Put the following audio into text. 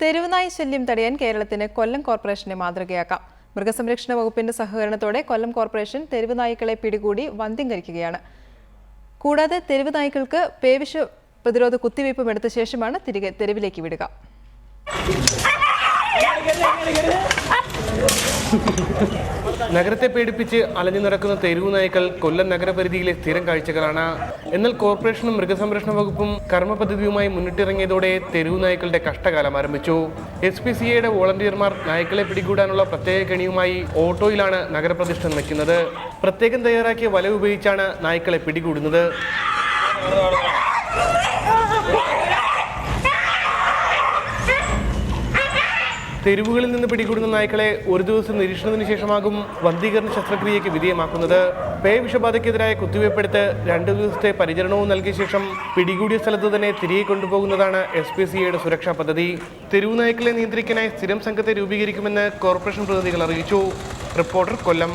തെരുവുനായി ശല്യം തടയാൻ കേരളത്തിന് കൊല്ലം കോർപ്പറേഷനെ മാതൃകയാക്കാം. മൃഗസംരക്ഷണ വകുപ്പിന്റെ സഹകരണത്തോടെ കൊല്ലം കോർപ്പറേഷൻ തെരുവുനായ്ക്കളെ പിടികൂടി വന്ധ്യംകരിക്കുകയാണ്. കൂടാതെ തെരുവുനായ്ക്കൾക്ക് പേവിഷ പ്രതിരോധ കുത്തിവയ്പും എടുത്ത ശേഷമാണ് തിരികെ തെരുവിലേക്ക് വിടുക. നഗരത്തെ പേടിപ്പിച്ച് അലഞ്ഞു നടക്കുന്ന തെരുവു നായ്ക്കൾ കൊല്ലം നഗരപരിധിയിലെ സ്ഥിരം കാഴ്ചകളാണ്. എന്നാൽ കോർപ്പറേഷനും മൃഗസംരക്ഷണ വകുപ്പും കർമ്മ പദ്ധതിയുമായി മുന്നിട്ടിറങ്ങിയതോടെ തെരുവു നായ്ക്കളുടെ കഷ്ടകാലം ആരംഭിച്ചു. SPCAയുടെ വോളണ്ടിയർമാർ നായ്ക്കളെ പിടികൂടാനുള്ള പ്രത്യേക കെണിയുമായി ഓട്ടോയിലാണ് നഗരപ്രദക്ഷിണം വയ്ക്കുന്നത്. പ്രത്യേകം തയ്യാറാക്കിയ വല ഉപയോഗിച്ചാണ് നായ്ക്കളെ പിടികൂടുന്നത്. തെരുവുകളിൽ നിന്ന് പിടികൂടുന്ന നായ്ക്കളെ ഒരു ദിവസം നിരീക്ഷണത്തിന് ശേഷമാകും വന്ധീകരണ ശസ്ത്രക്രിയയ്ക്ക് വിധേയമാക്കുന്നത്. വിഷബാധയ്ക്കെതിരായ കുത്തിവയ്പ്പെടുത്ത് 2 ദിവസത്തെ പരിചരണവും നൽകിയ ശേഷം പിടികൂടിയ സ്ഥലത്ത് തന്നെ തിരികെ കൊണ്ടുപോകുന്നതാണ് SPCAയുടെ സുരക്ഷാ പദ്ധതി. തെരുവു നായ്ക്കളെ നിയന്ത്രിക്കാനായി സ്ഥിരം സംഘത്തെ രൂപീകരിക്കുമെന്ന് കോർപ്പറേഷൻ പ്രതിനിധികൾ അറിയിച്ചു. റിപ്പോർട്ടർ, കൊല്ലം.